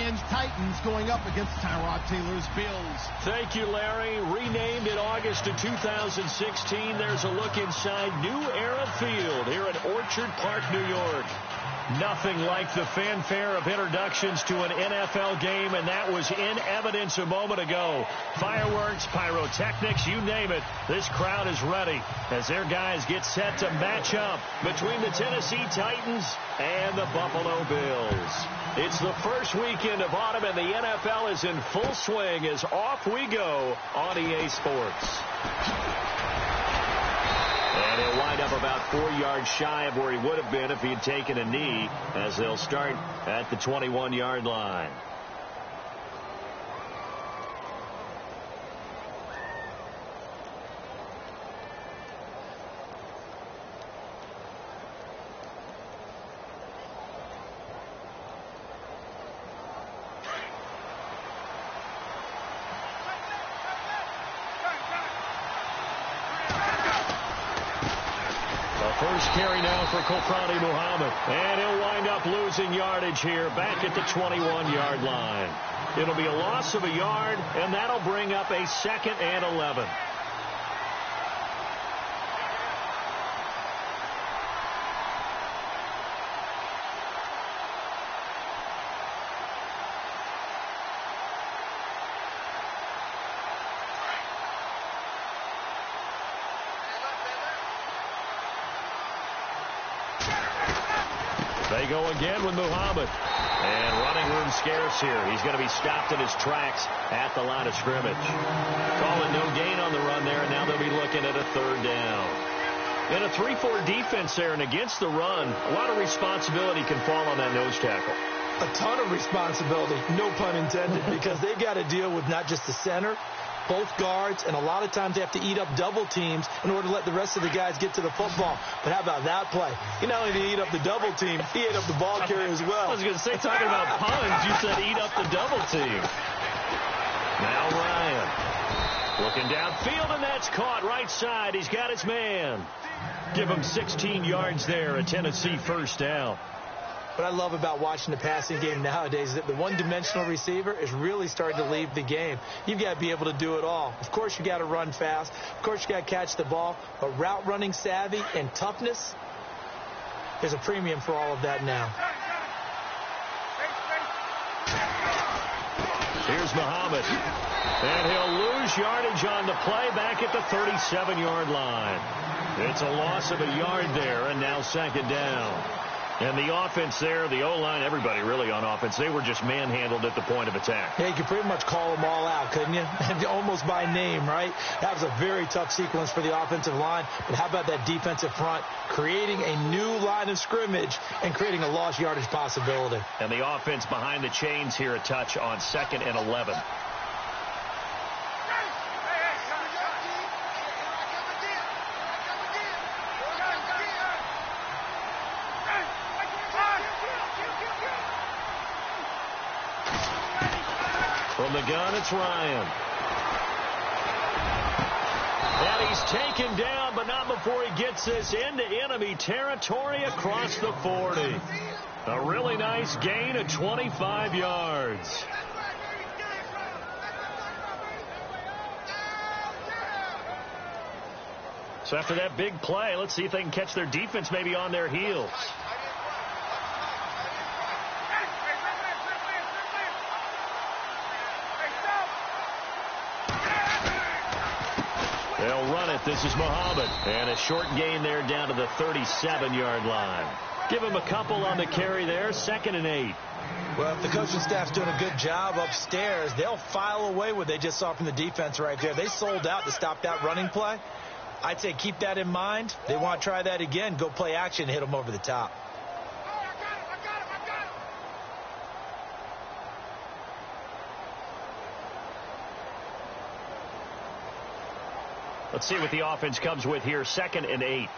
Revenge Titans going up against Tyrod Taylor's Bills. Thank you, Larry. Renamed in August of 2016, there's a look inside New Era Field here at Orchard Park, New York. Nothing like the fanfare of introductions to an NFL game, and that was in evidence a moment ago. Fireworks, pyrotechnics, you name it. This crowd is ready as their guys get set to match up between the Tennessee Titans and the Buffalo Bills. It's the first weekend of autumn, and the NFL is in full swing as off we go on EA Sports. And he'll wind up about 4 yards shy of where he would have been if he had taken a knee, as they'll start at the 21-yard line. First carry now for Kofrani Muhammad. And he'll wind up losing yardage here back at the 21-yard line. It'll be a loss of a yard, and that'll bring up a 2nd and 11. They go again with Muhammad. And running room scarce here. He's going to be stopped in his tracks at the line of scrimmage. Calling no gain on the run there, and now they'll be looking at a 3rd down. In a 3-4 defense there and against the run, a lot of responsibility can fall on that nose tackle. A ton of responsibility, no pun intended, because they've got to deal with not just the center, both guards, and a lot of times they have to eat up double teams in order to let the rest of the guys get to the football. But how about that play? He not only did he eat up the double team, he ate up the ball carrier as well. I was going to say, talking about puns, you said eat up the double team. Now Ryan looking downfield, and that's caught right side. He's got his man. Give him 16 yards there, a Tennessee 1st down. What I love about watching the passing game nowadays is that the one-dimensional receiver is really starting to leave the game. You've got to be able to do it all. Of course, you got to run fast. Of course, you got to catch the ball. But route running savvy and toughness, there's a premium for all of that now. Here's Muhammad. And he'll lose yardage on the play back at the 37-yard line. It's a loss of a yard there, and now 2nd down. And the offense there, the O-line, everybody really on offense, they were just manhandled at the point of attack. Yeah, you could pretty much call them all out, couldn't you? Almost by name, right? That was a very tough sequence for the offensive line. But how about that defensive front creating a new line of scrimmage and creating a lost yardage possibility? And the offense behind the chains here a touch on 2nd and 11. From the gun, it's Ryan. And he's taken down, but not before he gets this into enemy territory across the 40. A really nice gain of 25 yards. So after that big play, let's see if they can catch their defense maybe on their heels. They'll run it. This is Muhammad. And a short gain there down to the 37-yard line. Give him a couple on the carry there. 2nd and 8. Well, if the coaching staff's doing a good job upstairs, they'll file away what they just saw from the defense right there. They sold out to stop that running play. I'd say keep that in mind. They want to try that again. Go play action and hit them over the top. Let's see what the offense comes with here. 2nd and 8.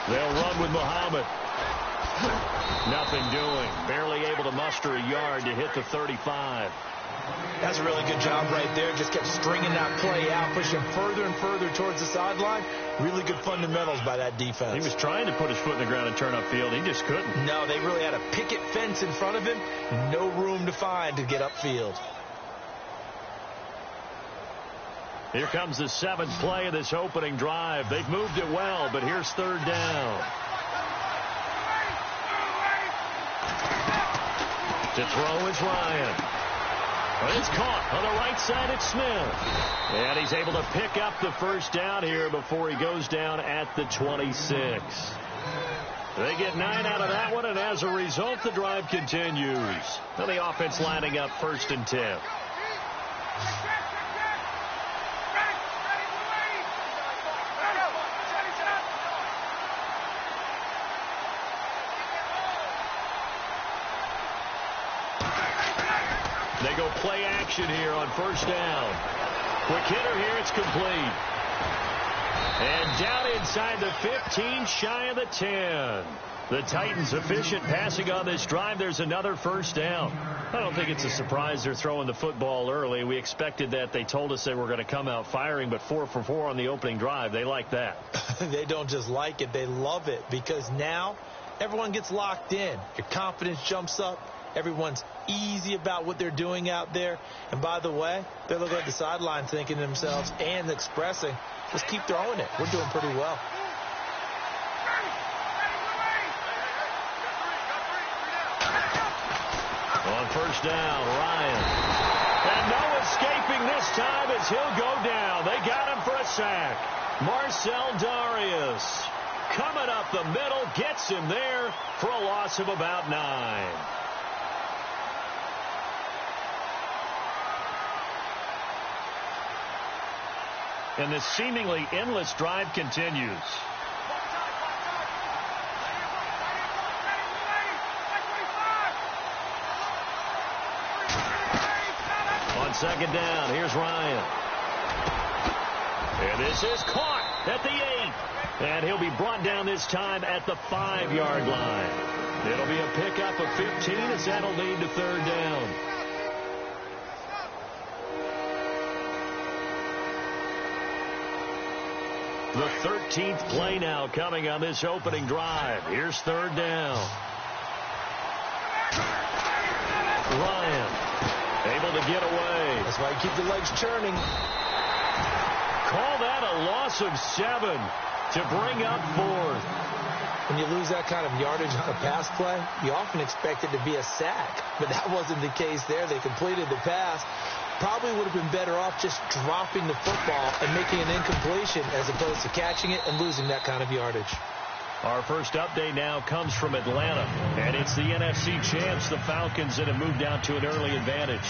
They'll run with Muhammad. Nothing doing. Barely able to muster a yard to hit the 35. That's a really good job right there. Just kept stringing that play out, pushing further and further towards the sideline. Really good fundamentals by that defense. He was trying to put his foot in the ground and turn upfield. He just couldn't. No, they really had a picket fence in front of him. No room to find to get upfield. Here comes the 7th play of this opening drive. They've moved it well, but here's 3rd down. To throw is Ryan. Well, it's caught on the right side. It's Smith. And he's able to pick up the 1st down here before he goes down at the 26. They get 9 out of that one, and as a result, the drive continues. Now the offense lining up 1st and 10. They go play action here on 1st down. Quick hitter here. It's complete. And down inside the 15, shy of the 10. The Titans efficient passing on this drive. There's another 1st down. I don't think it's a surprise they're throwing the football early. We expected that. They told us they were going to come out firing, but 4 for 4 on the opening drive. They like that. They don't just like it. They love it because now everyone gets locked in. Your confidence jumps up. Everyone's easy about what they're doing out there. And by the way, they look at the sideline thinking to themselves and expressing, just keep throwing it. We're doing pretty well. On 1st down, Ryan. And no escaping this time as he'll go down. They got him for a sack. Marcel Darius coming up the middle, gets him there for a loss of about 9. And this seemingly endless drive continues. On 2nd down, here's Ryan. And this is caught at the 8. And he'll be brought down this time at the 5-yard line. It'll be a pickup of 15 as that'll lead to 3rd down. The 13th play now coming on this opening drive. Here's 3rd down. Ryan able to get away. That's why you keep the legs churning. Call that a loss of 7 to bring up 4th. When you lose that kind of yardage on a pass play, you often expect it to be a sack. But that wasn't the case there. They completed the pass. Probably would have been better off just dropping the football and making an incompletion as opposed to catching it and losing that kind of yardage. Our first update now comes from Atlanta, and it's the NFC champs, the Falcons, that have moved down to an early advantage.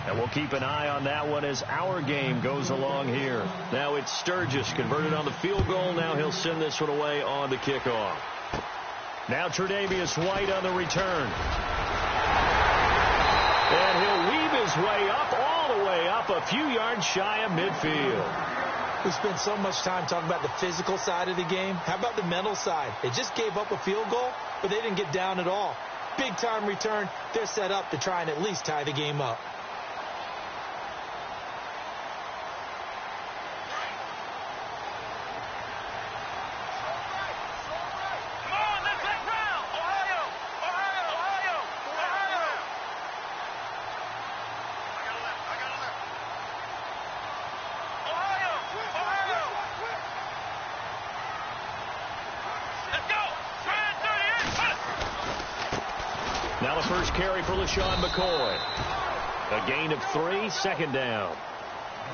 And we'll keep an eye on that one as our game goes along here. Now it's Sturgis converted on the field goal. Now he'll send this one away on the kickoff. Now Tre'Davious White on the return. And he'll weave his way up, all the way up, a few yards shy of midfield. We spent so much time talking about the physical side of the game. How about the mental side? They just gave up a field goal, but they didn't get down at all. Big-time return. They're set up to try and at least tie the game up. Now the first carry for LaShawn McCoy. A gain of 3, 2nd down.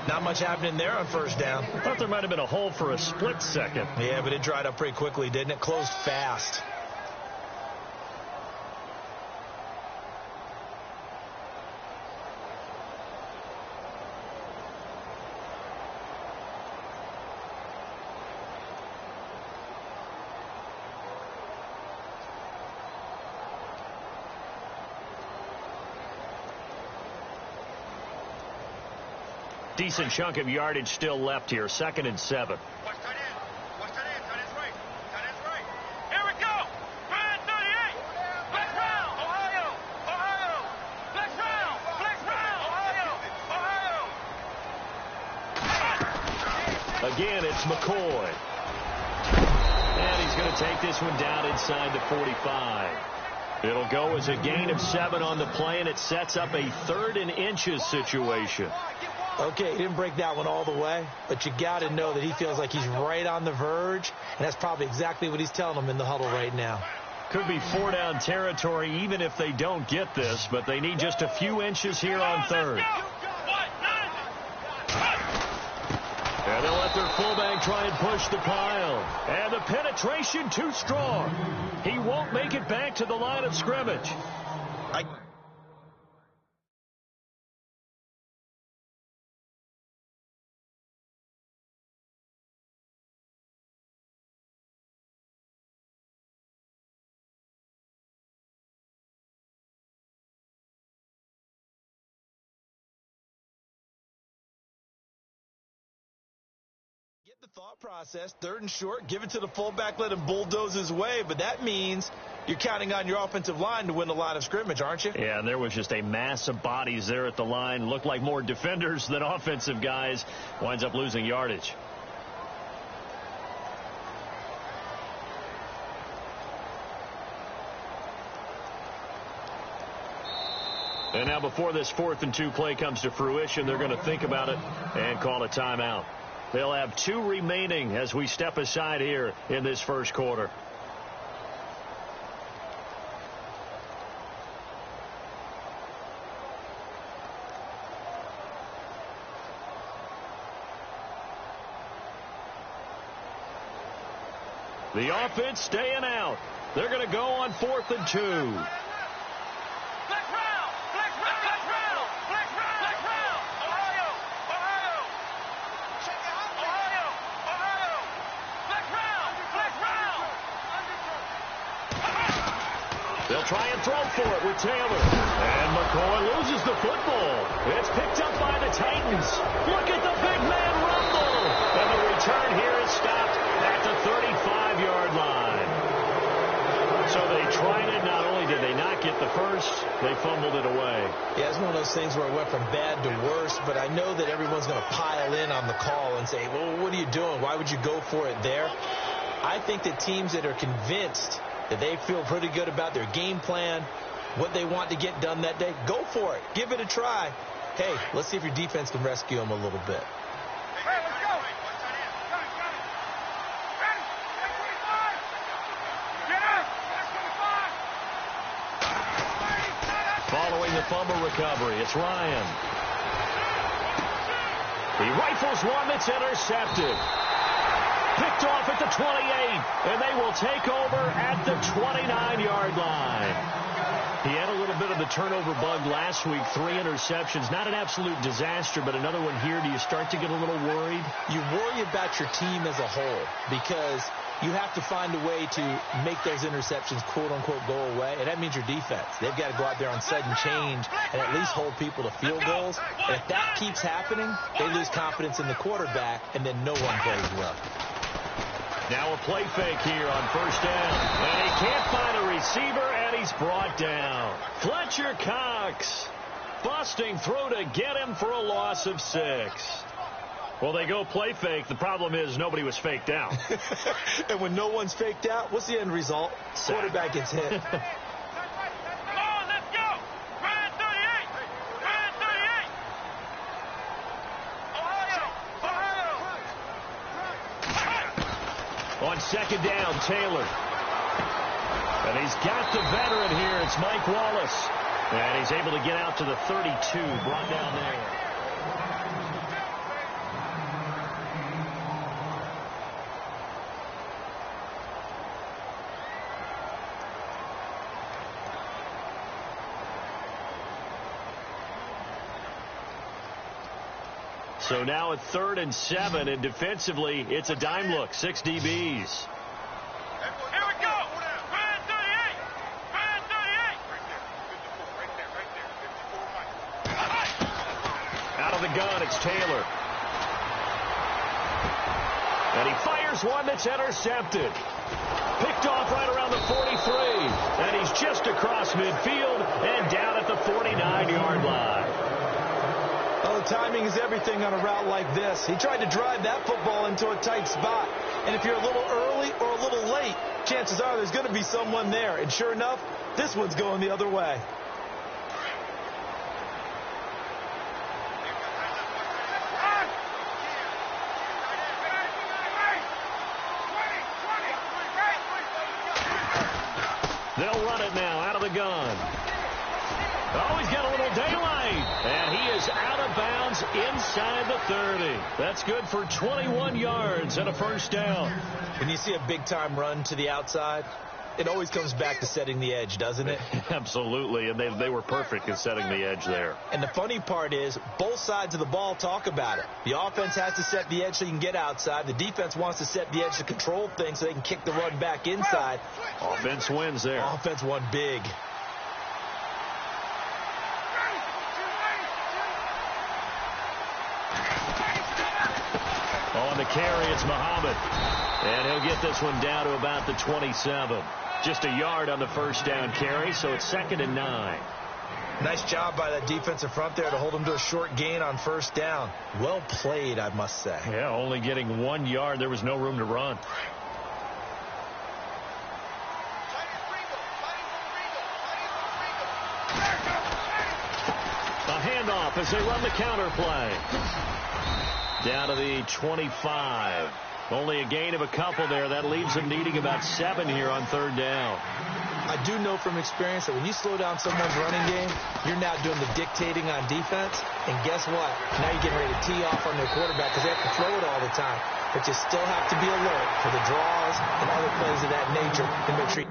Not much happening there on 1st down. Thought there might have been a hole for a split second. Yeah, but it dried up pretty quickly, didn't it? Closed fast. Decent chunk of yardage still left here. 2nd and 7. Watch tight end. Watch tight end. Tight end's right. Tight end's right. Here we go. Tight end 38. Flex round. Ohio. Ohio. Flex round. Flex round. again, it's McCoy. And he's going to take this one down inside the 45. It'll go as a gain of 7 on the play, and it sets up a 3rd and inches situation. Okay, he didn't break that one all the way, but you got to know that he feels like he's right on the verge, and that's probably exactly what he's telling them in the huddle right now. Could be 4-down territory even if they don't get this, but they need just a few inches here on 3rd. And they'll let their fullback try and push the pile. And the penetration too strong. He won't make it back to the line of scrimmage. Get the thought process, 3rd and short, give it to the fullback, let him bulldoze his way, but that means you're counting on your offensive line to win the line of scrimmage, aren't you? Yeah, and there was just a mass of bodies there at the line. Looked like more defenders than offensive guys. Winds up losing yardage. And now before this 4th and 2 play comes to fruition, they're going to think about it and call a timeout. They'll have 2 remaining as we step aside here in this first quarter. The offense staying out. They're going to go on 4th and 2. They'll try and throw for it with Taylor. And McCoy loses the football. It's picked up by the Titans. Look at the big man rumble. And the return here is stopped at the 35-yard line. So they tried it. Not only did they not get the first, they fumbled it away. Yeah, it's one of those things where it went from bad to worse, but I know that everyone's going to pile in on the call and say, well, what are you doing? Why would you go for it there? I think that teams that are convinced that they feel pretty good about their game plan, what they want to get done that day, go for it. Give it a try. Hey, let's see if your defense can rescue them a little bit. Following the fumble recovery, it's Ryan. He rifles one that's intercepted. Picked off at the 28, and they will take over at the 29-yard line. He had a little bit of the turnover bug last week, 3 interceptions. Not an absolute disaster, but another one here. Do you start to get a little worried? You worry about your team as a whole because you have to find a way to make those interceptions, quote-unquote, go away, and that means your defense. They've got to go out there on sudden change and at least hold people to field goals. And if that keeps happening, they lose confidence in the quarterback, and then no one plays well. Now a play fake here on 1st down. And he can't find a receiver, and he's brought down. Fletcher Cox busting through to get him for a loss of 6. Well, they go play fake. The problem is nobody was faked out. And when no one's faked out, what's the end result? Quarterback gets hit. On 2nd down, Taylor. And he's got the veteran here. It's Mike Wallace. And he's able to get out to the 32, brought down there. So now at 3rd and 7, and defensively, it's a dime look. 6 DBs. Here we go. Man 38. Man 38. Right there. Out of the gun, it's Taylor. And he fires one that's intercepted. Picked off right around the 43. And he's just across midfield and down at the 49-yard line. Well, the timing is everything on a route like this. He tried to drive that football into a tight spot. And if you're a little early or a little late, chances are there's going to be someone there. And sure enough, this one's going the other way. They'll run it now out of the gun. Oh, he's got a little daylight. And he is out of bounds inside the 30. That's good for 21 yards and a first down. When you see a big-time run to the outside, it always comes back to setting the edge, doesn't it? Absolutely, and they were perfect in setting the edge there. And the funny part is, both sides of the ball talk about it. The offense has to set the edge so you can get outside. The defense wants to set the edge to control things so they can kick the run back inside. Offense wins there. Offense won big. On the carry, it's Muhammad. And he'll get this one down to about the 27. Just a yard on the first down carry, so it's 2nd and 9. Nice job by that defensive front there to hold him to a short gain on first down. Well played, I must say. Yeah, only getting 1 yard. There was no room to run. A handoff as they run the counter play. Down to the 25. Only a gain of a couple there. That leaves them needing about 7 here on 3rd down. I do know from experience that when you slow down someone's running game, you're now doing the dictating on defense. And guess what? Now you're getting ready to tee off on their quarterback because they have to throw it all the time. But you still have to be alert for the draws and other plays of that nature to make sure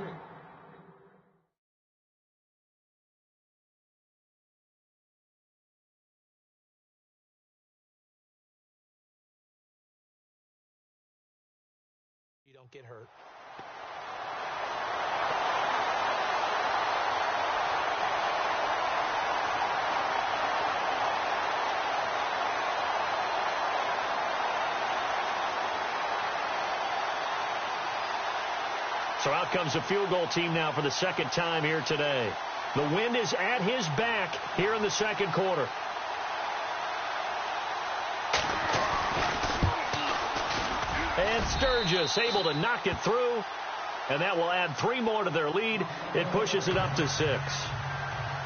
you don't get hurt. So out comes a field goal team now for the 2nd time here today. The wind is at his back here in the 2nd quarter. And Sturgis able to knock it through. And that will add 3 more to their lead. It pushes it up to 6.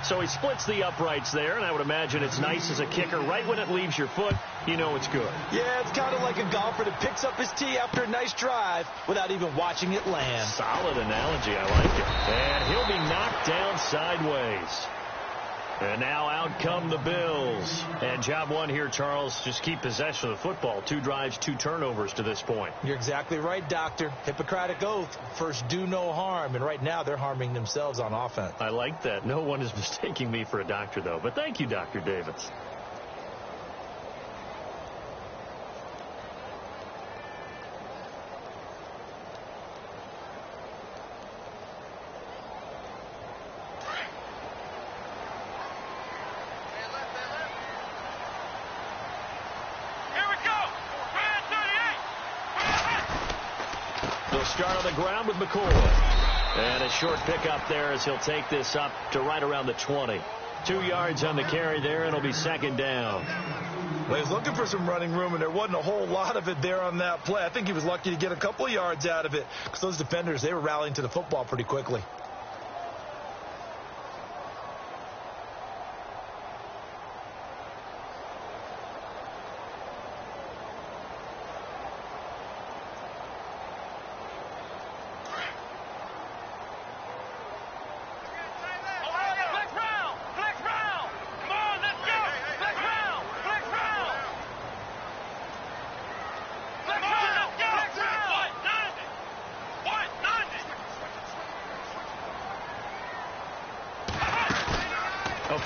So he splits the uprights there, and I would imagine it's nice as a kicker. Right when it leaves your foot, you know it's good. Yeah, it's kind of like a golfer that picks up his tee after a nice drive without even watching it land. Solid analogy. I like it. And he'll be knocked down sideways. And now out come the Bills. And job one here, Charles, just keep possession of the football. 2 drives, 2 turnovers to this point. You're exactly right, Doctor. Hippocratic oath. First, do no harm. And right now, they're harming themselves on offense. I like that. No one is mistaking me for a doctor, though. But thank you, Dr. Davis. Start on the ground with McCoy. And a short pickup there as he'll take this up to right around the 20. 2 yards on the carry there, and it'll be 2nd down. Well, he was looking for some running room, and there wasn't a whole lot of it there on that play. I think he was lucky to get a couple of yards out of it because those defenders, they were rallying to the football pretty quickly.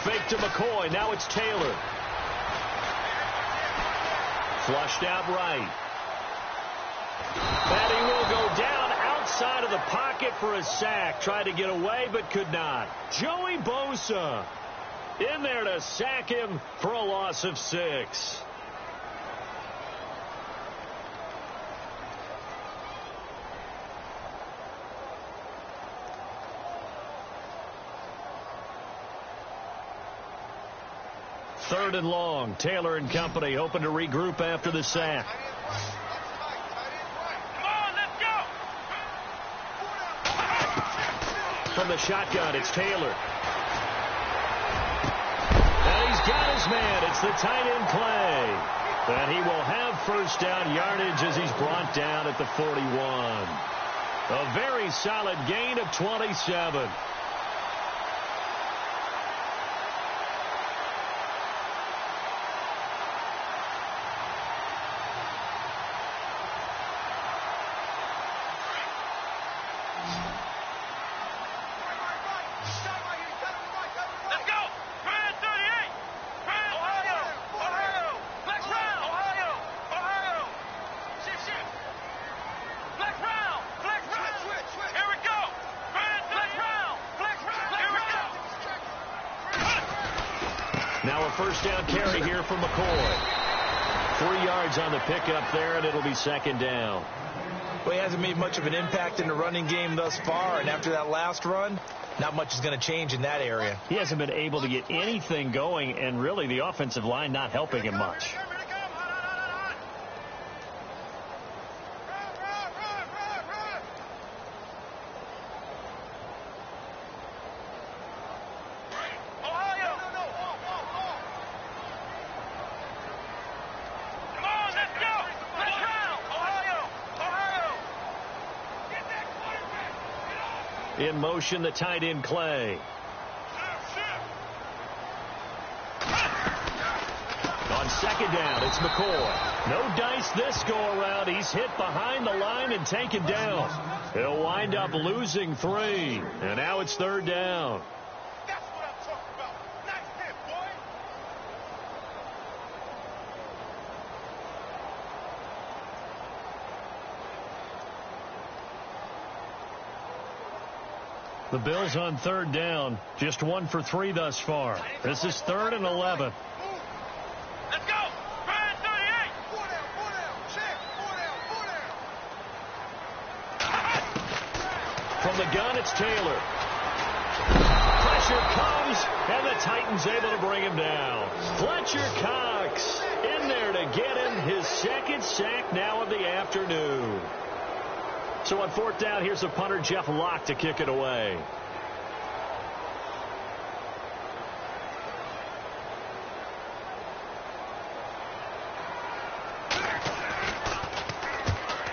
Fake to McCoy. Now it's Taylor. Flushed out right. And he will go down outside of the pocket for a sack. Tried to get away, but could not. Joey Bosa in there to sack him for a loss of 6. 3rd and long. Taylor and company hoping to regroup after the sack. From the shotgun, it's Taylor. And he's got his man. It's the tight end Clay. And he will have first down yardage as he's brought down at the 41. A very solid gain of 27. Now a first down carry here from McCoy. 3 yards on the pickup there, and it'll be 2nd down. Well, he hasn't made much of an impact in the running game thus far, and after that last run, not much is going to change in that area. He hasn't been able to get anything going, and really the offensive line not helping him much. In motion, the tight end Clay. On 2nd down, it's McCoy. No dice this go around. He's hit behind the line and taken down. He'll wind up losing 3. And now it's 3rd down. That's what I'm talking about. Nice hit, boy. The Bills on 3rd down. Just 1 for 3 thus far. This is 3rd and 11. Let's go. 38. 4 down. Check. 4 down. From the gun, it's Taylor. Pressure comes, and the Titans able to bring him down. Fletcher Cox in there to get him his 2nd sack now of the afternoon. So on 4th down, here's the punter, Jeff Locke, to kick it away.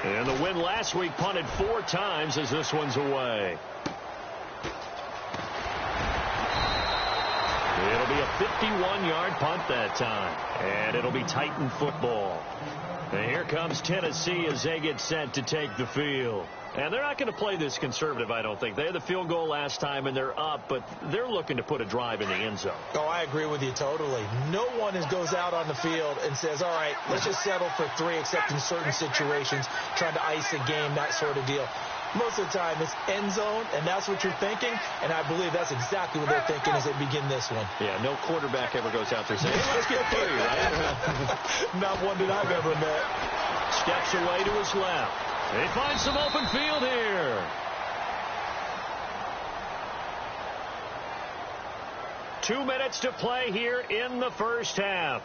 And the win last week punted 4 times as this one's away. It'll be a 51-yard punt that time. And it'll be Titan football. And here comes Tennessee as they get set to take the field. And they're not going to play this conservative, I don't think. They had the field goal last time, and they're up, but they're looking to put a drive in the end zone. Oh, I agree with you totally. No one goes out on the field and says, all right, let's just settle for 3, except in certain situations, trying to ice a game, that sort of deal. Most of the time, it's end zone, and that's what you're thinking, and I believe that's exactly what they're thinking as they begin this one. Yeah, no quarterback ever goes out there saying, hey, let's get 3, right? Not one that I've ever met. Steps away to his left. They find some open field here. 2 minutes to play here in the first half.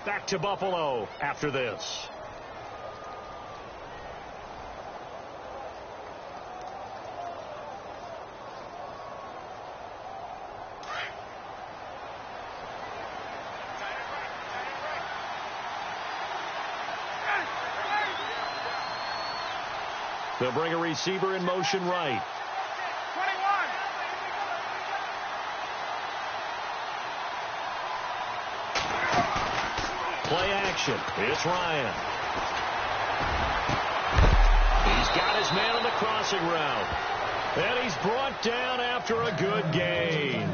Back to Buffalo after this. They'll bring a receiver in motion right. 21. Play action. It's Ryan. He's got his man on the crossing route. And he's brought down after a good gain.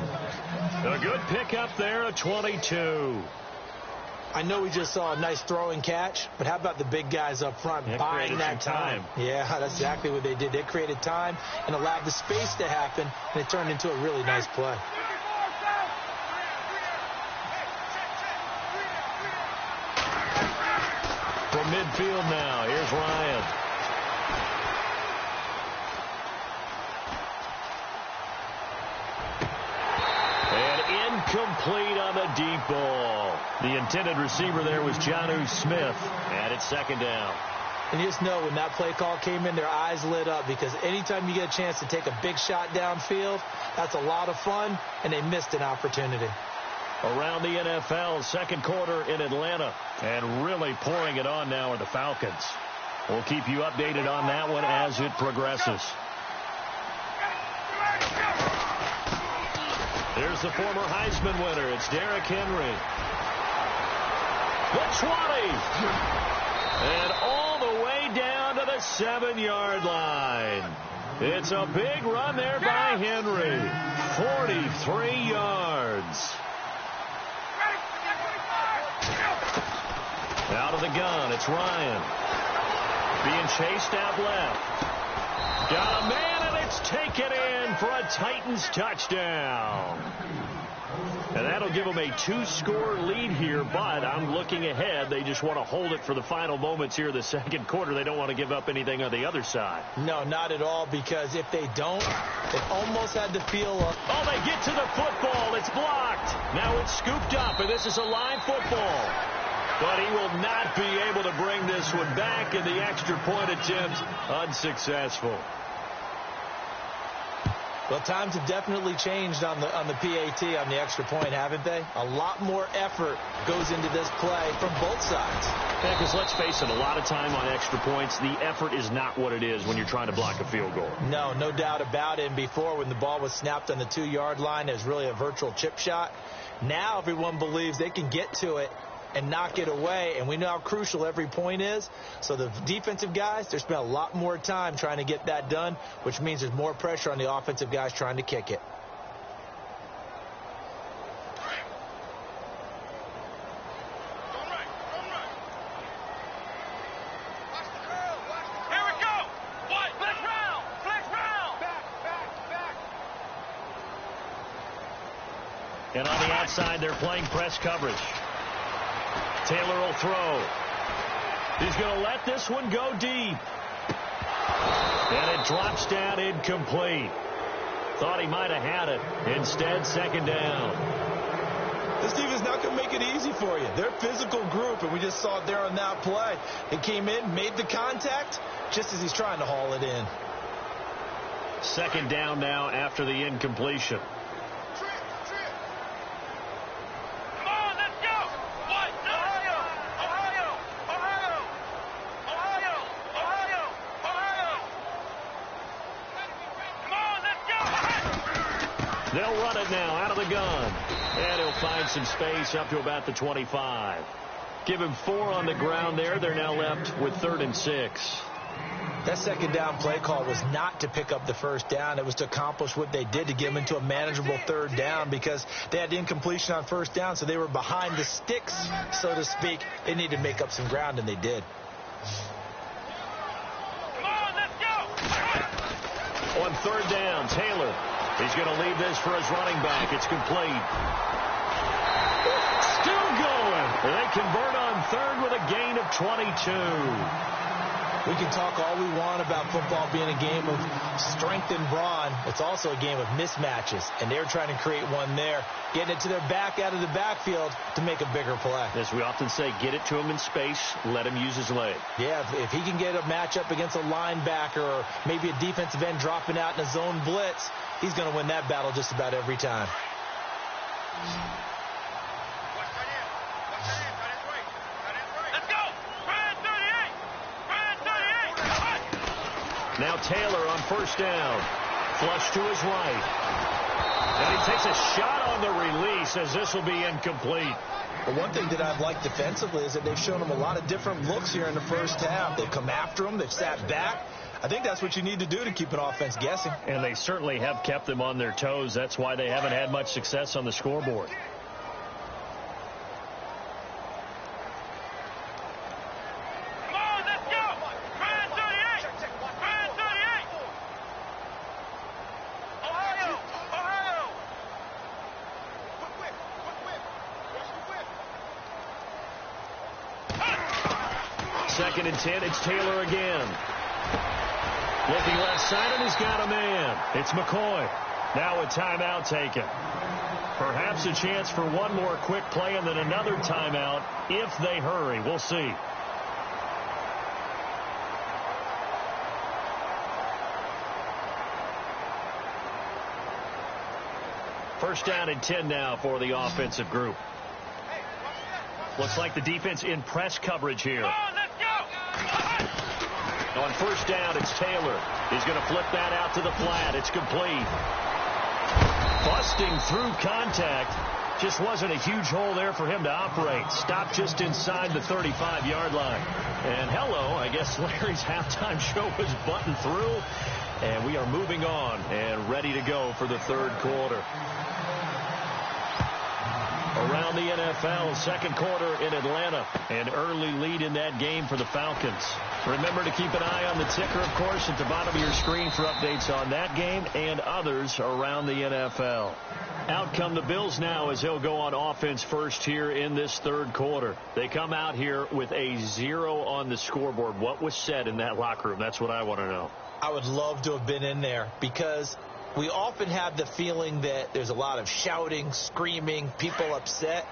A good pickup there at 22. I know we just saw a nice throw and catch, but how about the big guys up front buying that time? Yeah, that's exactly what they did. They created time and allowed the space to happen, and it turned into a really nice play. From midfield now, here's Ryan. And incomplete on the deep ball. The intended receiver there was Jonnu Smith, and it's second down. And you just know when that play call came in, their eyes lit up, because anytime you get a chance to take a big shot downfield, that's a lot of fun, and they missed an opportunity. Around the NFL, second quarter in Atlanta, and really pouring it on now are the Falcons. We'll keep you updated on that one as it progresses. Here's the former Heisman winner. It's Derrick Henry. The 20. And all the way down to the 7-yard line. It's a big run there by Henry. 43 yards. Out of the gun, it's Ryan. Being chased out left. Got a man, and it's taken in for a Titans touchdown. And that'll give them a 2-score lead here, but I'm looking ahead. They just want to hold it for the final moments here in the second quarter. They don't want to give up anything on the other side. No, not at all, because if they don't, it almost had the feel of... Oh, they get to the football. It's blocked. Now it's scooped up, and this is a live football. But he will not be able to bring this one back, and the extra point attempt unsuccessful. Well, times have definitely changed on the PAT, on the extra point, haven't they? A lot more effort goes into this play from both sides. Yeah, because let's face it, a lot of time on extra points, the effort is not what it is when you're trying to block a field goal. No doubt about it. And before, when the ball was snapped on the 2-yard line, it was really a virtual chip shot. Now everyone believes they can get to it and knock it away, and we know how crucial every point is. So the defensive guys, they spent a lot more time trying to get that done, which means there's more pressure on the offensive guys trying to kick it. Here we go. What? Flex round. Flex round. Back. And on the outside, they're playing press coverage. Taylor will throw. He's going to let this one go deep. And it drops down incomplete. Thought he might have had it. Instead, second down. This defense is not going to make it easy for you. They're a physical group, and we just saw it there on that play. It came in, made the contact, just as he's trying to haul it in. Second down now after the incompletion. They'll run it now out of the gun. And he'll find some space up to about the 25. Give him 4 on the ground there. They're now left with 3rd and 6. That second down play call was not to pick up the first down. It was to accomplish what they did, to get them into a manageable 3rd down, because they had the incompletion on first down, so they were behind the sticks, so to speak. They needed to make up some ground, and they did. Come on, let's go. On 3rd down, Taylor. He's going to leave this for his running back. It's complete. Still going. They convert on 3rd with a gain of 22. We can talk all we want about football being a game of strength and brawn. It's also a game of mismatches, and they're trying to create one there, getting it to their back out of the backfield to make a bigger play. As we often say, get it to him in space, let him use his leg. Yeah, if he can get a matchup against a linebacker or maybe a defensive end dropping out in a zone blitz, he's going to win that battle just about every time. Let's go. Brand 38. Brand 38. Now Taylor on 1st down. Flush to his right. And he takes a shot on the release, as this will be incomplete. But one thing that I've liked defensively is that they've shown him a lot of different looks here in the first half. They've come after him. They've sat back. I think that's what you need to do to keep an offense guessing. And they certainly have kept them on their toes. That's why they haven't had much success on the scoreboard. Come on, let's go. Brand 38. Brand 38. Ohio. Quick whip. Watch the whip. 2nd and 10. It's Taylor again. Looking left side, and he's got a man. It's McCoy. Now a timeout taken. Perhaps a chance for one more quick play and then another timeout if they hurry. We'll see. First down and 10 now for the offensive group. Looks like the defense in press coverage here. On first down, it's Taylor. He's going to flip that out to the flat. It's complete. Busting through contact. Just wasn't a huge hole there for him to operate. Stopped just inside the 35-yard line. And hello, I guess Larry's halftime show was buttoned through. And we are moving on and ready to go for the third quarter. Around the NFL, second quarter in Atlanta. An early lead in that game for the Falcons. Remember to keep an eye on the ticker, of course, at the bottom of your screen for updates on that game and others around the NFL. Out come the Bills now as they'll go on offense first here in this third quarter. They come out here with a 0 on the scoreboard. What was said in that locker room? That's what I want to know. I would love to have been in there because we often have the feeling that there's a lot of shouting, screaming, people upset.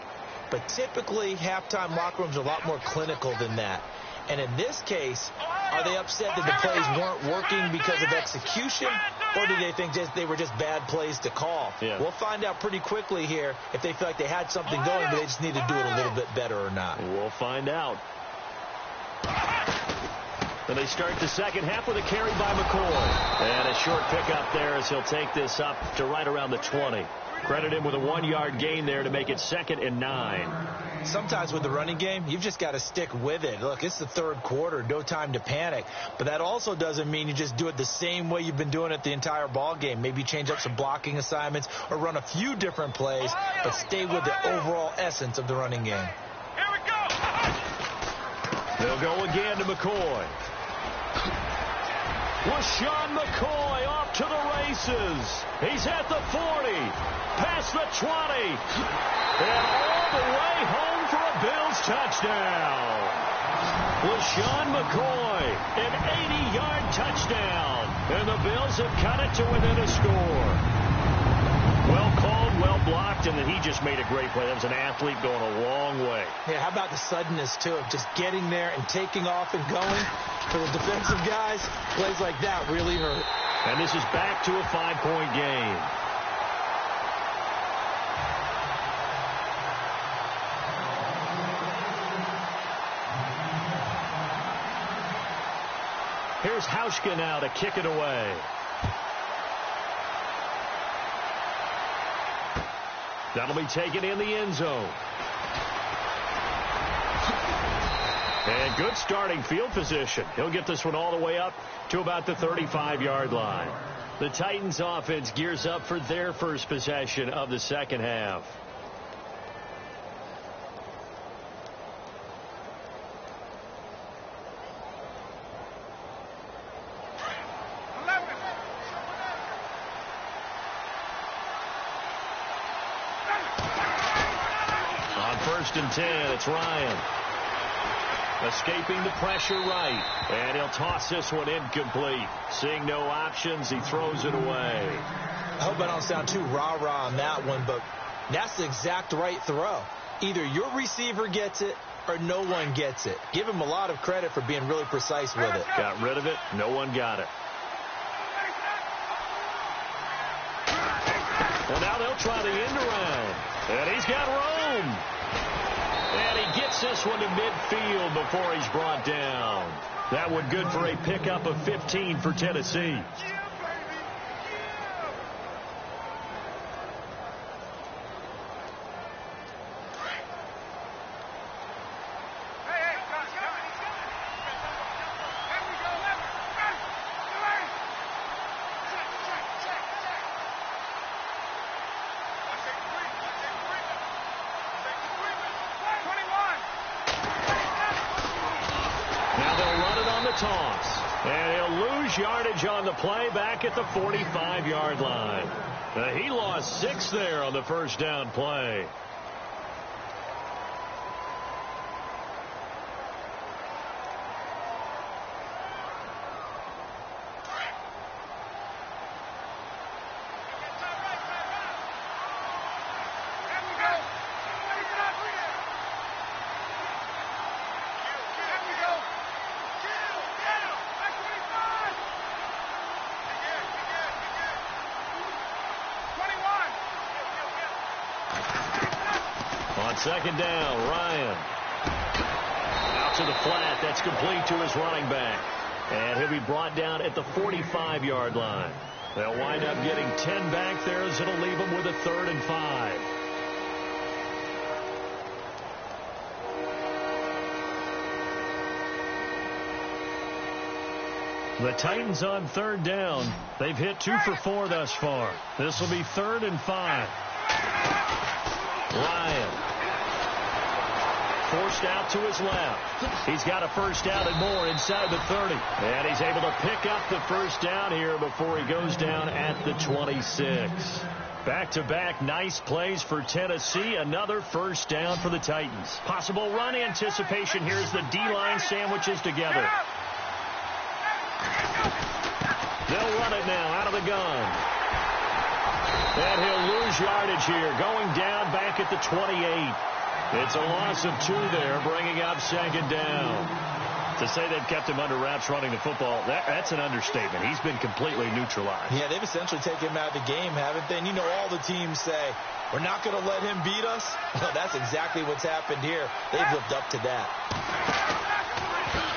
But typically, halftime locker rooms are a lot more clinical than that. And in this case, are they upset that the plays weren't working because of execution, or do they think they were just bad plays to call? Yeah. We'll find out pretty quickly here if they feel like they had something going, but they just need to do it a little bit better or not. We'll find out. And they start the second half with a carry by McCoy. And a short pickup there as he'll take this up to right around the 20. Credit him with a 1-yard gain there to make it 2nd and 9. Sometimes with the running game, you've just got to stick with it. Look, it's the third quarter, no time to panic. But that also doesn't mean you just do it the same way you've been doing it the entire ball game. Maybe change up some blocking assignments or run a few different plays, but stay with the overall essence of the running game. Here we go. They'll go again to McCoy. LaShawn McCoy off to the races. He's at the 40, past the 20, and all the way home for a Bills touchdown. LaShawn McCoy, an 80-yard touchdown, and the Bills have cut it to within a score. Well called, well blocked, and then he just made a great play. That was an athlete going a long way. Yeah, how about the suddenness, too, of just getting there and taking off and going? For the defensive guys, plays like that really hurt. And this is back to a 5-point game. Here's Hauschka now to kick it away. That'll be taken in the end zone. And good starting field position. He'll get this one all the way up to about the 35-yard line. The Titans offense gears up for their first possession of the second half. On 1st and 10, it's Ryan. Escaping the pressure right. And he'll toss this one incomplete. Seeing no options, he throws it away. I hope I don't sound too rah-rah on that one, but that's the exact right throw. Either your receiver gets it or no one gets it. Give him a lot of credit for being really precise with it. Got rid of it. No one got it. And now they'll try the end around. And he's got room. And he gets this one to midfield before he's brought down. That one good for a pickup of 15 for Tennessee. Yardage on the play back at the 45-yard line. He lost 6 there on the first down play. Second down, Ryan. Out to the flat. That's complete to his running back. And he'll be brought down at the 45-yard line. They'll wind up getting 10 back there as it'll leave them with a 3rd and 5. The Titans on 3rd down. They've hit 2 for 4 thus far. This will be 3rd and 5. Ryan. Forced out to his left. He's got a first down and more inside the 30. And he's able to pick up the first down here before he goes down at the 26. Back-to-back nice plays for Tennessee. Another first down for the Titans. Possible run anticipation here as the D-line sandwiches together. They'll run it now out of the gun. And he'll lose yardage here, going down back at the 28. It's a loss of 2 there, bringing up 2nd down. To say they've kept him under wraps running the football, that's an understatement. He's been completely neutralized. Yeah, they've essentially taken him out of the game, haven't they? And you know all the teams say, we're not going to let him beat us. Well, that's exactly what's happened here. They've lived up to that.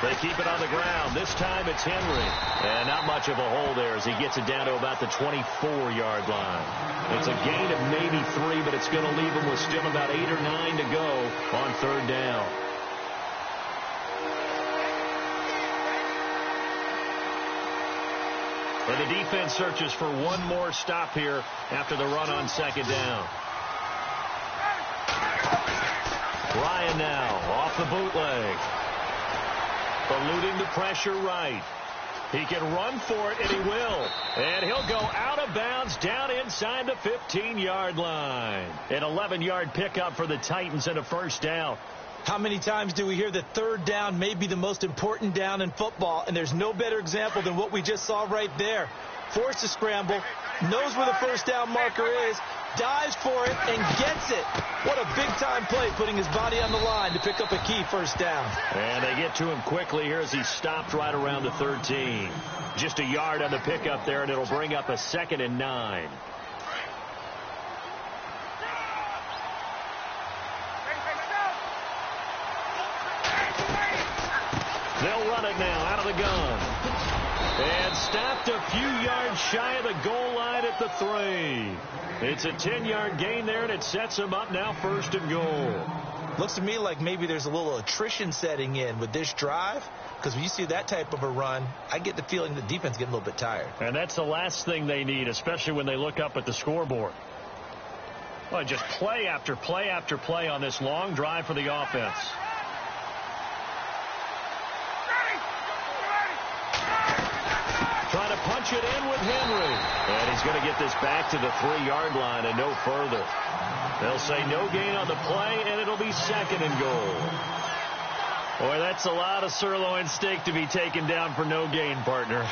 They keep it on the ground. This time it's Henry. And not much of a hole there as he gets it down to about the 24-yard line. It's a gain of maybe 3, but it's going to leave him with still about 8 or 9 to go on 3rd down. And the defense searches for one more stop here after the run on 2nd down. Ryan now off the bootleg. Eluding the pressure right. He can run for it, and he will. And he'll go out of bounds down inside the 15-yard line. An 11-yard pickup for the Titans and a first down. How many times do we hear that 3rd down may be the most important down in football? And there's no better example than what we just saw right there. Forced to scramble, knows where the first down marker is, dives for it, and gets it. What a big-time play, putting his body on the line to pick up a key first down. And they get to him quickly here as he stopped right around the 13. Just a yard on the pickup there, and it'll bring up a 2nd and 9. They'll run it now out of the gun. And stopped a few yards shy of the goal line at the 3. It's a 10-yard gain there, and it sets them up now 1st and goal. Looks to me like maybe there's a little attrition setting in with this drive, because when you see that type of a run, I get the feeling the defense is getting a little bit tired. And that's the last thing they need, especially when they look up at the scoreboard. Well, just play after play after play on this long drive for the offense. Trying to punch it in with Henry. And he's going to get this back to the 3-yard line and no further. They'll say no gain on the play, and it'll be 2nd and goal. Boy, that's a lot of sirloin steak to be taken down for no gain, partner.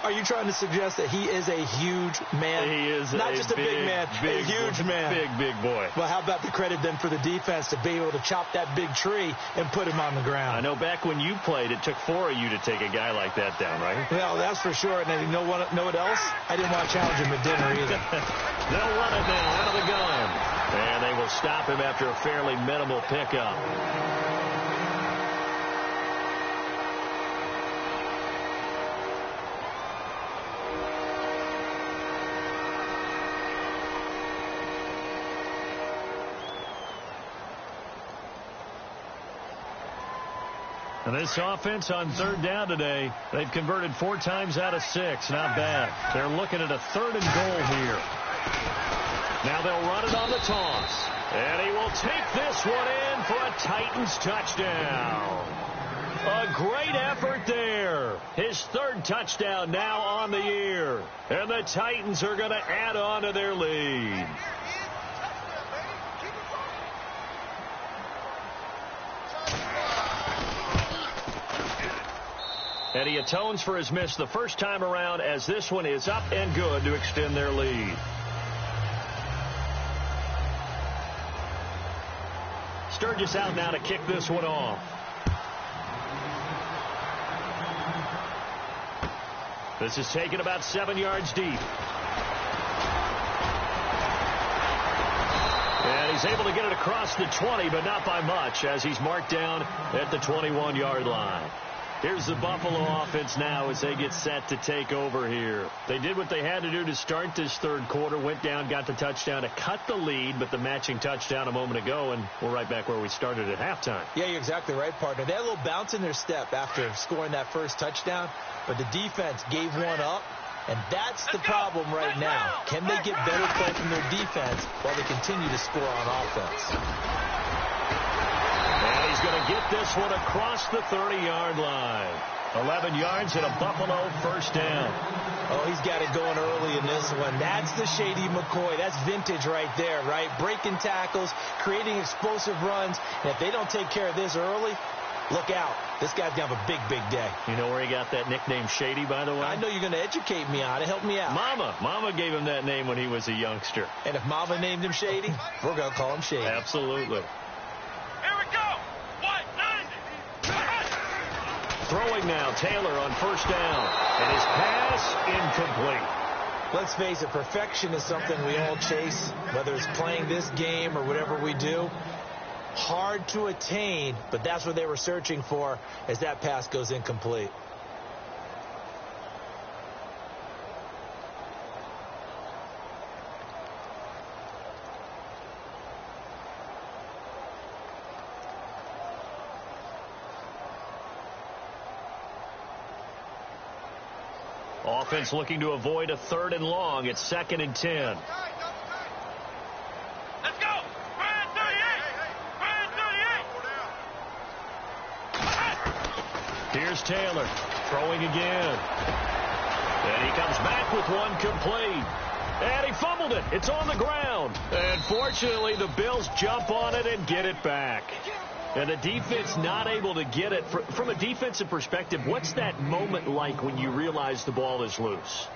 Are you trying to suggest that he is a huge man? He is not just a big man, a huge man. Big boy. Well, how about the credit then for the defense to be able to chop that big tree and put him on the ground? I know back when you played, it took 4 of you to take a guy like that down, right? Well, that's for sure. And you know what else? I didn't want to challenge him at dinner either. They'll run it now out of the gun. And they will stop him after a fairly minimal pickup. And this offense on 3rd down today, they've converted 4 times out of 6. Not bad. They're looking at a 3rd and goal here. Now they'll run it on the toss. And he will take this one in for a Titans touchdown. A great effort there. His 3rd touchdown now on the year. And the Titans are going to add on to their lead. And he atones for his miss the first time around as this one is up and good to extend their lead. Sturgis out now to kick this one off. This is taken about 7 yards deep. And he's able to get it across the 20, but not by much, as he's marked down at the 21-yard line. Here's the Buffalo offense now as they get set to take over here. They did what they had to do to start this third quarter, went down, got the touchdown to cut the lead, but the matching touchdown a moment ago, and we're right back where we started at halftime. Yeah, you're exactly right, partner. They had a little bounce in their step after scoring that first touchdown, but the defense gave one up, and that's the problem right now. Can they get better play from their defense while they continue to score on offense? And he's going to get this one across the 30-yard line. 11 yards and a Buffalo first down. Oh, he's got it going early in this one. That's the Shady McCoy. That's vintage right there, right? Breaking tackles, creating explosive runs. And if they don't take care of this early, look out. This guy's going to have a big, big day. You know where he got that nickname Shady, by the way? I know you're going to educate me on it. Help me out. Mama gave him that name when he was a youngster. And if Mama named him Shady, we're going to call him Shady. Absolutely. Here we go. 190. Throwing now, Taylor on first down. And his pass incomplete. Let's face it, perfection is something we all chase, whether it's playing this game or whatever we do. Hard to attain, but that's what they were searching for as that pass goes incomplete. Offense looking to avoid a 3rd and long. It's 2nd and 10. Let's go. Brian 38. Brian 38. Here's Taylor throwing again. And he comes back with one complete. And he fumbled it. It's on the ground. And fortunately, the Bills jump on it and get it back. And the defense not able to get it. From a defensive perspective, what's that moment like when you realize the ball is loose?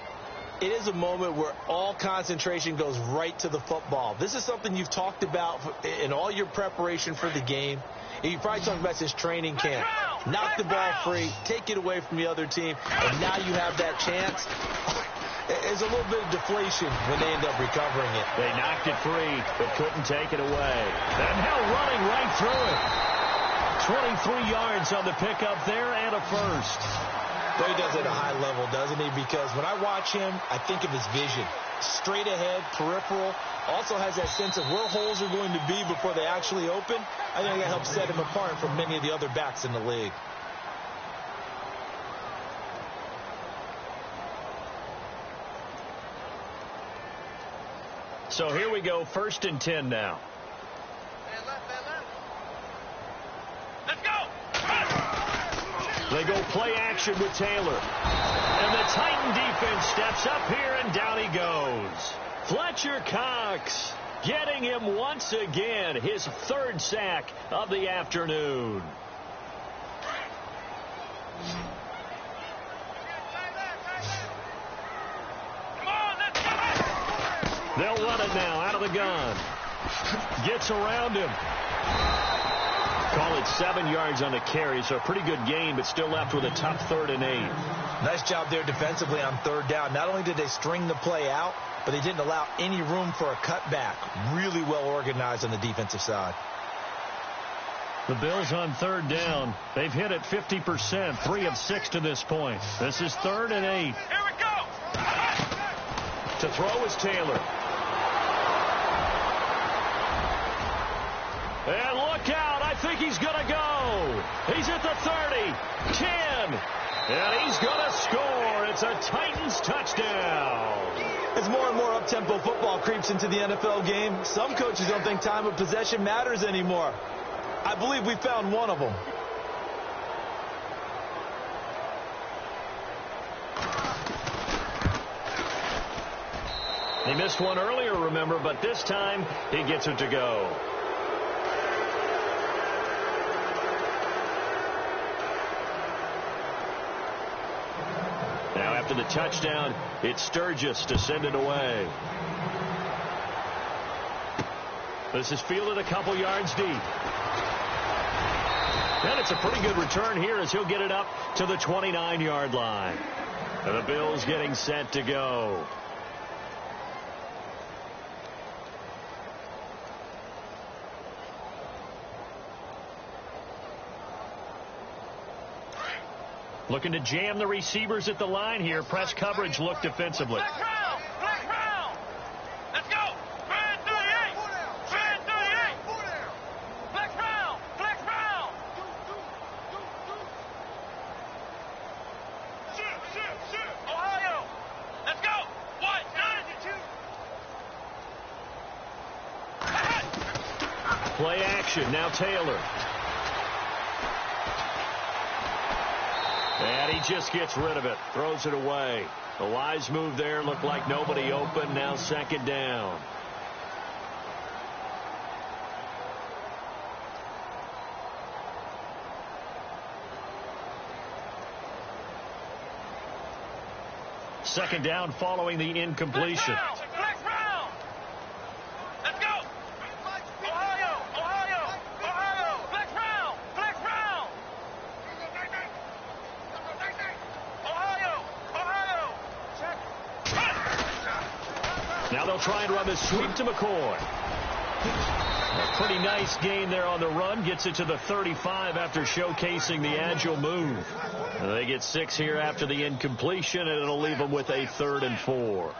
It is a moment where all concentration goes right to the football. This is something you've talked about in all your preparation for the game. And you probably talked about since training camp. Knock the ball free, take it away from the other team, and now you have that chance. There's a little bit of deflation when they end up recovering it. They knocked it free, but couldn't take it away. And now running right through it. 23 yards on the pickup there and a first. But he does it at a high level, doesn't he? Because when I watch him, I think of his vision. Straight ahead, peripheral. Also has that sense of where holes are going to be before they actually open. I think that helps set him apart from many of the other backs in the league. So here we go, 1st and 10 now. Let's go. They go play action with Taylor. And the Titan defense steps up here, and down he goes. Fletcher Cox getting him once again, his 3rd sack of the afternoon. They'll run it now out of the gun. Gets around him. Call it 7 yards on the carry, so a pretty good game, but still left with a tough 3rd and 8. Nice job there defensively on 3rd down. Not only did they string the play out, but they didn't allow any room for a cutback. Really well organized on the defensive side. The Bills on 3rd down. They've hit it 50%, 3 of 6 to this point. This is 3rd and 8. Here we go. To throw is Taylor. And look out. I think he's going to go. He's at the 30, 10, and he's going to score. It's a Titans touchdown. As more and more up-tempo football creeps into the NFL game, some coaches don't think time of possession matters anymore. I believe we found one of them. He missed one earlier, remember, but this time he gets it to go. Now after the touchdown, it's Sturgis to send it away. This is fielded a couple yards deep. And it's a pretty good return here as he'll get it up to the 29-yard line. And the Bills getting set to go. Looking to jam the receivers at the line here. Press coverage look defensively. Black round. Black round. Let's go. Try 38. Try 38. Black round. Black round. Shoot. Ohio. Let's go. What? 92. Play action. Now Taylor. And he just gets rid of it. Throws it away. The wise move there. Looked like nobody open. Now second down. Second down following the incompletion. Black round. Let's go. Ohio. Black round. Ohio. Check. Now they'll try and run the sweep to McCoy. A pretty nice gain there on the run. Gets it to the 35 after showcasing the agile move. They get 6 here after the incompletion, and it'll leave them with a 3rd and 4.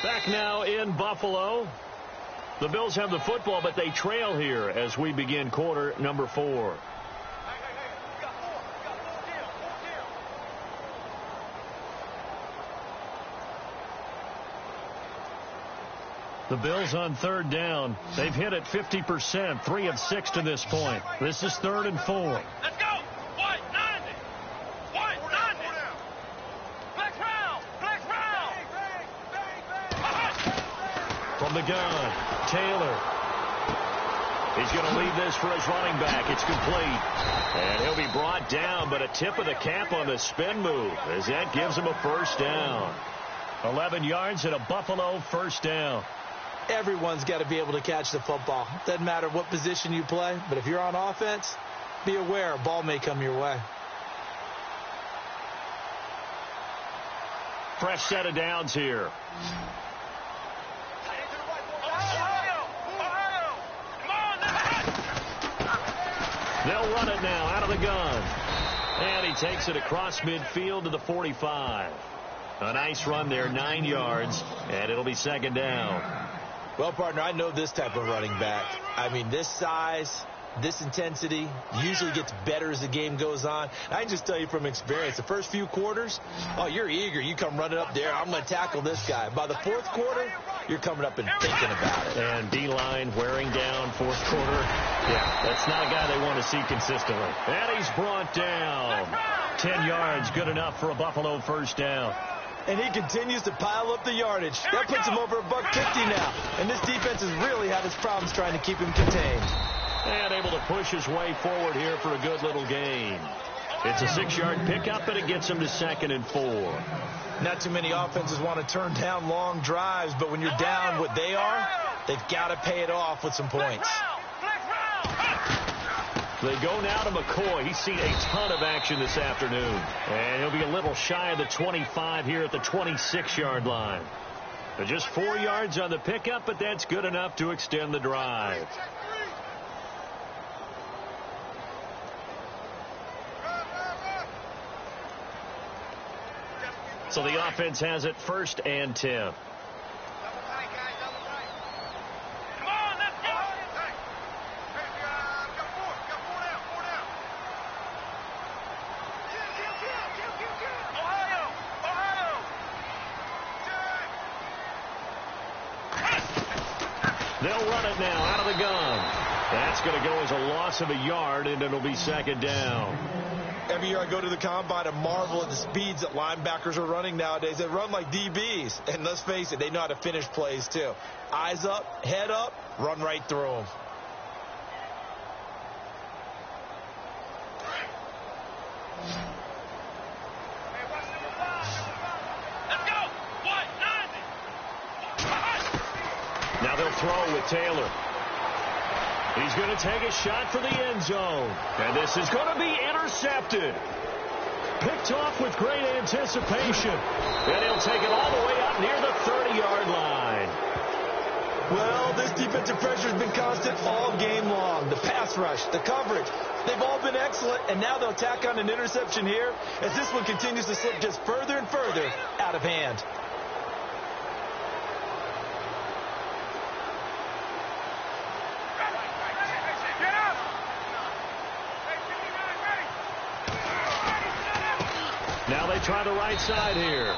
Back now in Buffalo. The Bills have the football, but they trail here as we begin quarter number 4. The Bills on 3rd down. They've hit it 50%, 3 of 6 to this point. This is 3rd and 4. Let's go. White 90. Black round. From the gun, Taylor. He's going to leave this for his running back. It's complete. And he'll be brought down, but a tip of the cap on the spin move as that gives him a 1st down. 11 yards and a Buffalo 1st down. Everyone's got to be able to catch the football. Doesn't matter what position you play, but if you're on offense, be aware a ball may come your way. Fresh set of downs here. They'll run it now out of the gun. And he takes it across midfield to the 45. A nice run there, 9 yards, and it'll be 2nd down. Well, partner, I know this type of running back. I mean, this size, this intensity usually gets better as the game goes on. I can just tell you from experience, the first few quarters, oh, you're eager. You come running up there. I'm going to tackle this guy. By the 4th quarter, you're coming up and thinking about it. And D-line wearing down 4th quarter. Yeah, that's not a guy they want to see consistently. And he's brought down. 10 yards, good enough for a Buffalo 1st down. And he continues to pile up the yardage. That puts him over $150 now. And this defense has really had its problems trying to keep him contained. And able to push his way forward here for a good little gain. It's a 6-yard pickup, and it gets him to 2nd and 4. Not too many offenses want to turn down long drives, but when you're down what they are, they've got to pay it off with some points. They go now to McCoy. He's seen a ton of action this afternoon. And he'll be a little shy of the 25 here at the 26-yard line. Just 4 yards on the pickup, but that's good enough to extend the drive. So the offense has it 1st and 10. They'll run it now out of the gun. That's going to go as a loss of a yard, and it'll be 2nd down. Every year I go to the combine and marvel at the speeds that linebackers are running nowadays. They run like DBs. And let's face it, they know how to finish plays too. Eyes up, head up, run right through them. Now they'll throw with Taylor. He's going to take a shot for the end zone. And this is going to be intercepted. Picked off with great anticipation. And he'll take it all the way up near the 30-yard line. Well, this defensive pressure has been constant all game long. The pass rush, the coverage, they've all been excellent, and now they'll tack on an interception here as this one continues to slip just further and further out of hand. Now they try the right side here.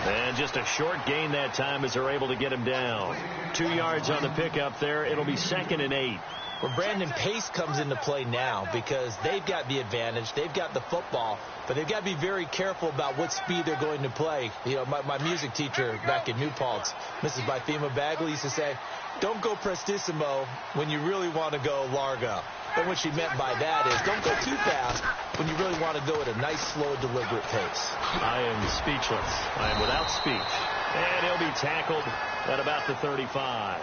And just a short gain that time as they're able to get him down. 2 yards on the pickup there. It'll be 2nd and 8. Well, Brandon, pace comes into play now because they've got the advantage. They've got the football, but they've got to be very careful about what speed they're going to play. You know, my music teacher back in New Paltz, Mrs. Bythema Bagley, used to say, don't go prestissimo when you really want to go largo. And what she meant by that is don't go too fast when you really want to go at a nice, slow, deliberate pace. I am speechless. I am without speech. And he'll be tackled at about the 35.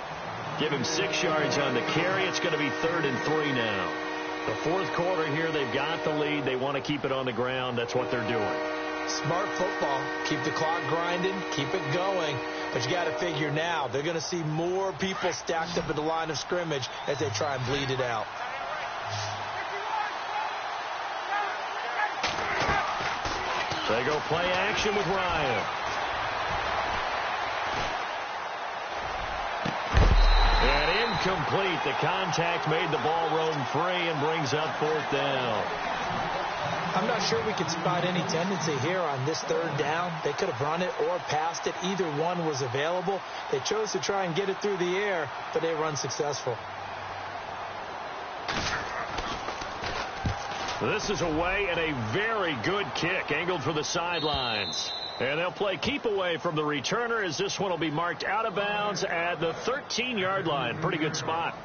Give him 6 yards on the carry. It's going to be 3rd and 3 now. The fourth quarter here, they've got the lead. They want to keep it on the ground. That's what they're doing. Smart football. Keep the clock grinding. Keep it going. But you got to figure now they're going to see more people stacked up at the line of scrimmage as they try and bleed it out. They go play action with Ryan. And incomplete. The contact made the ball roam free and brings up 4th down. I'm not sure we can spot any tendency here on this 3rd down. They could have run it or passed it. Either one was available. They chose to try and get it through the air, but they were unsuccessful. This is away and a very good kick angled for the sidelines. And they'll play keep away from the returner as this one will be marked out of bounds at the 13-yard line. Pretty good spot.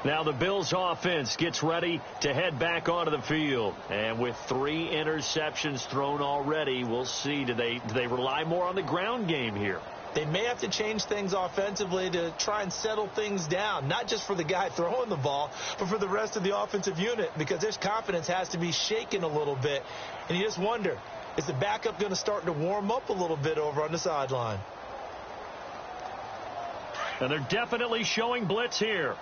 Now the Bills offense gets ready to head back onto the field. And with 3 interceptions thrown already, we'll see. Do they rely more on the ground game here? They may have to change things offensively to try and settle things down, not just for the guy throwing the ball, but for the rest of the offensive unit, because their confidence has to be shaken a little bit. And you just wonder, is the backup going to start to warm up a little bit over on the sideline? And they're definitely showing blitz here.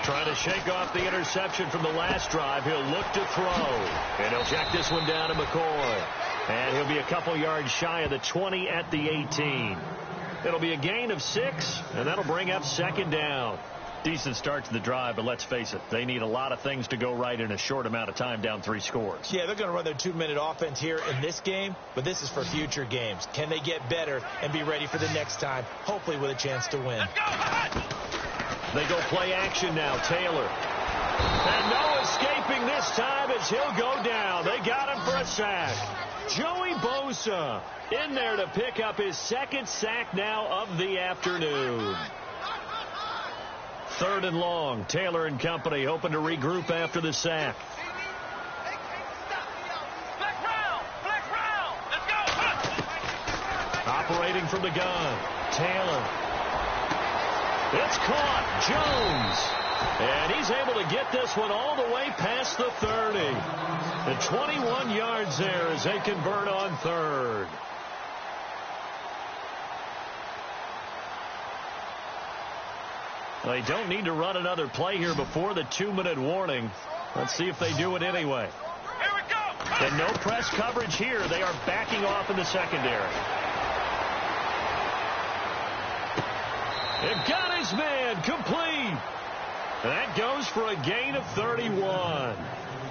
Trying to shake off the interception from the last drive. He'll look to throw. And he'll check this one down to McCoy. And he'll be a couple yards shy of the 20 at the 18. It'll be a gain of 6, and that'll bring up 2nd down. Decent start to the drive, but let's face it, they need a lot of things to go right in a short amount of time, down 3 scores. Yeah, they're going to run their 2-minute offense here in this game, but this is for future games. Can they get better and be ready for the next time, hopefully with a chance to win? They go play action now. Taylor. And no escaping this time as he'll go down. They got him for a sack. Joey Bosa in there to pick up his 2nd sack now of the afternoon. 3rd and long. Taylor and company hoping to regroup after the sack. Operating from the gun. Taylor. It's caught. Jones. And he's able to get this one all the way past the 30. And 21 yards there as they convert on 3rd. They don't need to run another play here before the 2-minute warning. Let's see if they do it anyway. Here we go. And no press coverage here. They are backing off in the secondary. They've got his man complete. That goes for a gain of 31.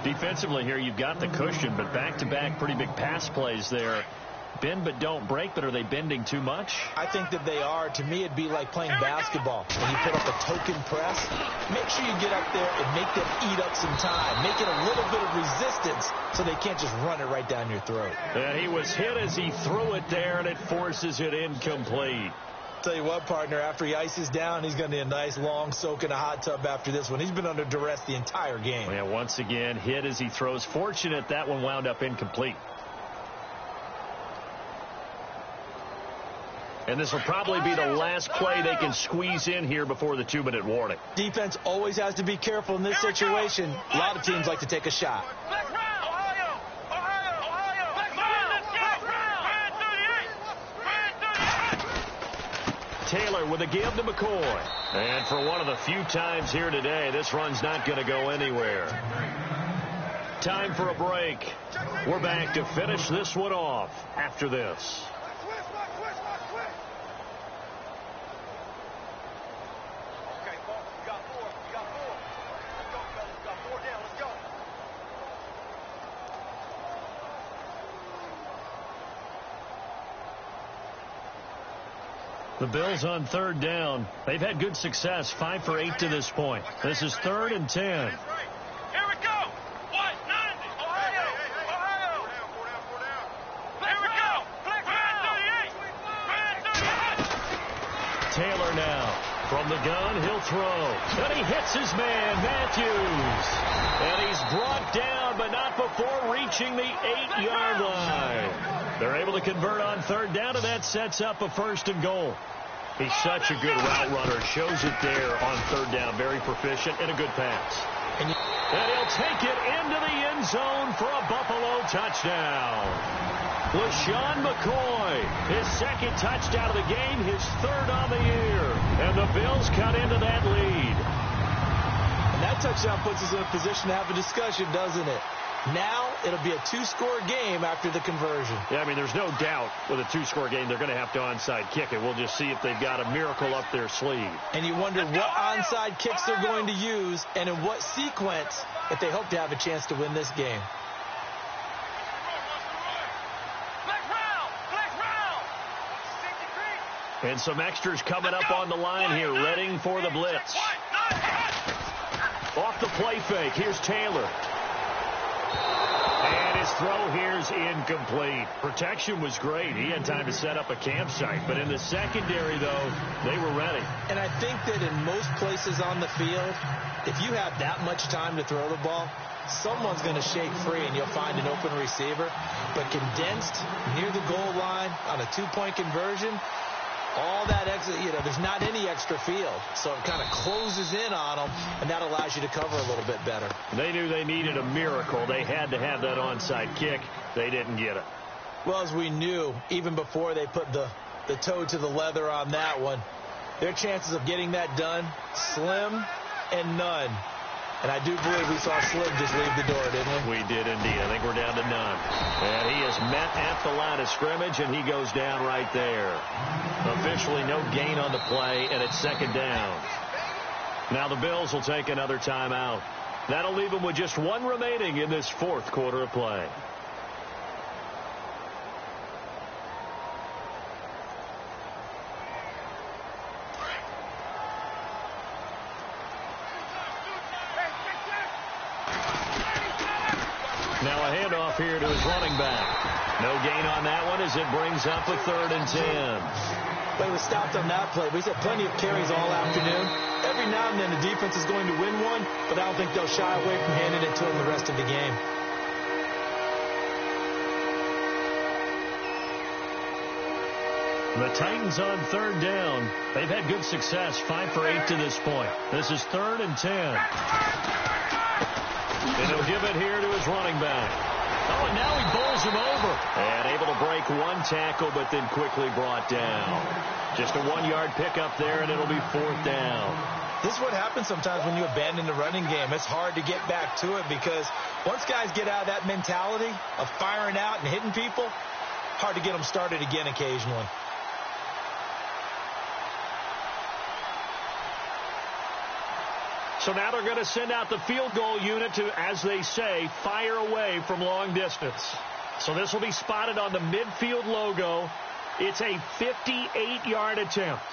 Defensively here, you've got the cushion, but back-to-back pretty big pass plays there. Bend but don't break, but are they bending too much? I think that they are. To me, it'd be like playing basketball. When you put up a token press, make sure you get up there and make them eat up some time. Make it a little bit of resistance so they can't just run it right down your throat. And he was hit as he threw it there, and it forces it incomplete. Tell you what, partner, after he ices down, he's going to need a nice long soak in a hot tub after this one. He's been under duress the entire game. Yeah, once again, hit as he throws. Fortunate that one wound up incomplete. And this will probably be the last play they can squeeze in here before the 2-minute warning. Defense always has to be careful in this situation. A lot of teams like to take a shot. Taylor with a give to McCoy. And for one of the few times here today, this run's not going to go anywhere. Time for a break. We're back to finish this one off after this. The Bills on third down. They've had good success, 5 for 8 to this point. This is 3rd and 10. Here we go. 190. Ohio. Ohio. Here we go. Flex round 38. Taylor now. From the gun, he'll throw. And he hits his man, Matthews. And he's brought down, but not before reaching the 8-yard line. They're able to convert on third down, and that sets up a 1st and goal. He's such a good route runner. Shows it there on third down. Very proficient and a good pass. And he'll take it into the end zone for a Buffalo touchdown. LaShawn McCoy, his 2nd touchdown of the game, his 3rd on the year. And the Bills cut into that lead. And that touchdown puts us in a position to have a discussion, doesn't it? Now it'll be a 2-score game after the conversion. Yeah, I mean, there's no doubt with a 2-score game they're going to have to onside kick it. We'll just see if they've got a miracle up their sleeve. And you wonder what onside kicks they're going to use and in what sequence if they hope to have a chance to win this game. And some extras coming up on the line here, readying for the blitz. Off the play fake, here's Taylor. And his throw here's incomplete. Protection was great. He had time to set up a campsite. But in the secondary, though, they were ready. And I think that in most places on the field, if you have that much time to throw the ball, someone's going to shake free and you'll find an open receiver. But condensed near the goal line on a 2-point conversion, all that extra, there's not any extra field. So it kind of closes in on them, and that allows you to cover a little bit better. They knew they needed a miracle. They had to have that onside kick. They didn't get it. Well, as we knew, even before they put the toe to the leather on that one, their chances of getting that done, slim and none. And I do believe we saw Slim just leave the door, didn't we? We did indeed. I think we're down to none. And he is met at the line of scrimmage, and he goes down right there. Officially no gain on the play, and it's 2nd down. Now the Bills will take another timeout. That'll leave them with just 1 remaining in this 4th quarter of play. Now a handoff here to his running back. No gain on that one as it brings up a 3rd and 10. Well, he was stopped on that play. He's had plenty of carries all afternoon. Every now and then the defense is going to win one, but I don't think they'll shy away from handing it to him the rest of the game. The Titans on third down. They've had good success, 5 for 8 to this point. This is 3rd and 10. And he'll give it here to his running back. Oh, and now he bowls him over. And able to break 1 tackle, but then quickly brought down. Just a 1-yard pickup there, and it'll be 4th down. This is what happens sometimes when you abandon the running game. It's hard to get back to it because once guys get out of that mentality of firing out and hitting people, hard to get them started again occasionally. So now they're going to send out the field goal unit to, as they say, fire away from long distance. So this will be spotted on the midfield logo. It's a 58-yard attempt.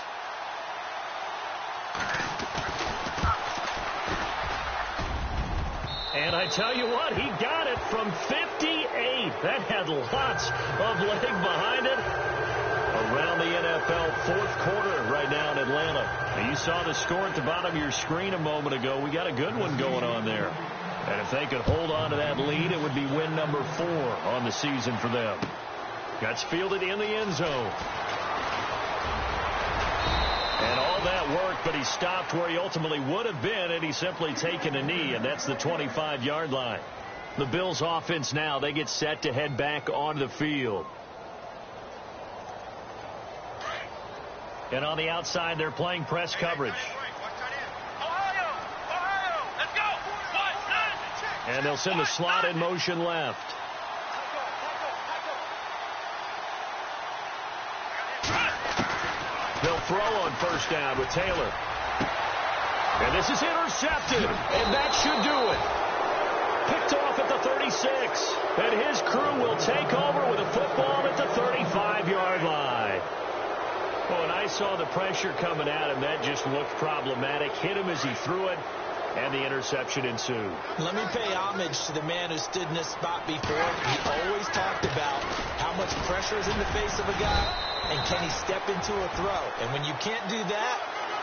And I tell you what, he got it from 58. That had lots of leg behind it. Around the NFL 4th quarter right now in Atlanta. Now you saw the score at the bottom of your screen a moment ago. We got a good one going on there. And if they could hold on to that lead, it would be win number 4 on the season for them. That's fielded in the end zone. And all that worked, but he stopped where he ultimately would have been, and he's simply taken a knee, and that's the 25-yard line. The Bills offense now, they get set to head back onto the field. And on the outside, they're playing press coverage. Ohio, let's go. And they'll send the slot in motion left. They'll throw on first down with Taylor. And this is intercepted. And that should do it. Picked off at the 36. And his crew will take over with a football at the 35-yard line. Well, when I saw the pressure coming at him, that just looked problematic. Hit him as he threw it, and the interception ensued. Let me pay homage to the man who stood in this spot before. He always talked about how much pressure is in the face of a guy, and can he step into a throw. And when you can't do that,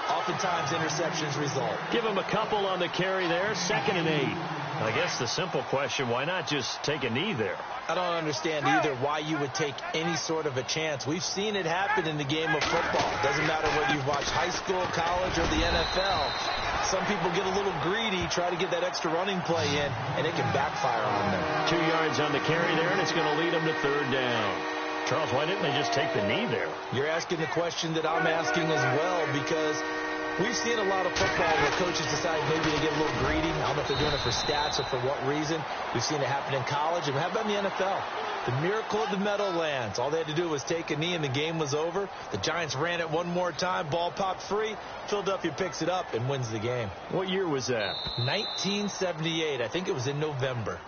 oftentimes interceptions result. Give him a couple on the carry there, 2nd and 8. I guess the simple question, why not just take a knee there? I don't understand either why you would take any sort of a chance. We've seen it happen in the game of football. It doesn't matter whether you've watched high school, college, or the NFL. Some people get a little greedy, try to get that extra running play in, and it can backfire on them. 2 yards on the carry there, and it's going to lead them to 3rd down. Charles, why didn't they just take the knee there? You're asking the question that I'm asking as well, because we've seen a lot of football where coaches decide maybe to get a little greedy. I don't know if they're doing it for stats or for what reason. We've seen it happen in college. And how about in the NFL? The miracle of the Meadowlands. All they had to do was take a knee and the game was over. The Giants ran it one more time. Ball popped free. Philadelphia picks it up and wins the game. What year was that? 1978. I think it was in November.